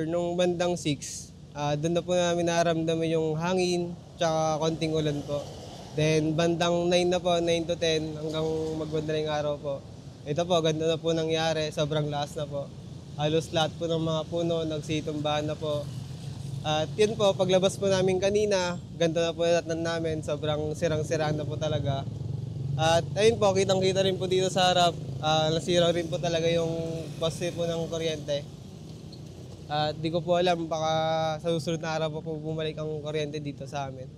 Nung bandang 6, doon na po namin naramdaman yung hangin tsaka konting ulan po. Then bandang 9 na po, 9 to 10 hanggang magmadaling araw po. Ito po, ganda na po nangyari, sobrang lakas na po. Halos lahat po ng mga puno nagsitumbahan na po. At yun po, paglabas po namin kanina, ganda na po natnan namin, sobrang sirang-siraan na po talaga. At ayun po, kitang-kita rin po dito sa harap, nasira rin po talaga yung poste po ng kuryente. At di ko po alam, baka sa susunod na araw pa po bumalik ang kuryente dito sa amin.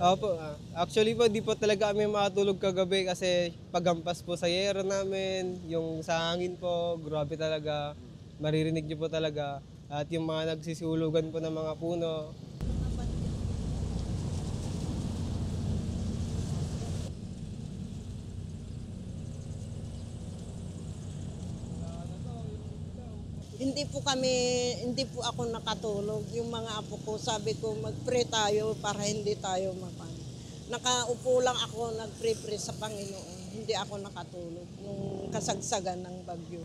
Opo, actually po, di po talaga kami makatulog kagabi kasi pagampas po sa yero namin, yung sa hangin po, grabe talaga, maririnig niyo po talaga. At yung mga nagsisulugan po ng mga puno. Hindi po ako nakatulog. Yung mga apo ko, sabi ko mag-pray tayo para hindi tayo mapan. Nakaupo lang ako, nag-pray sa Panginoon. Hindi ako nakatulog nung kasagsagan ng bagyo.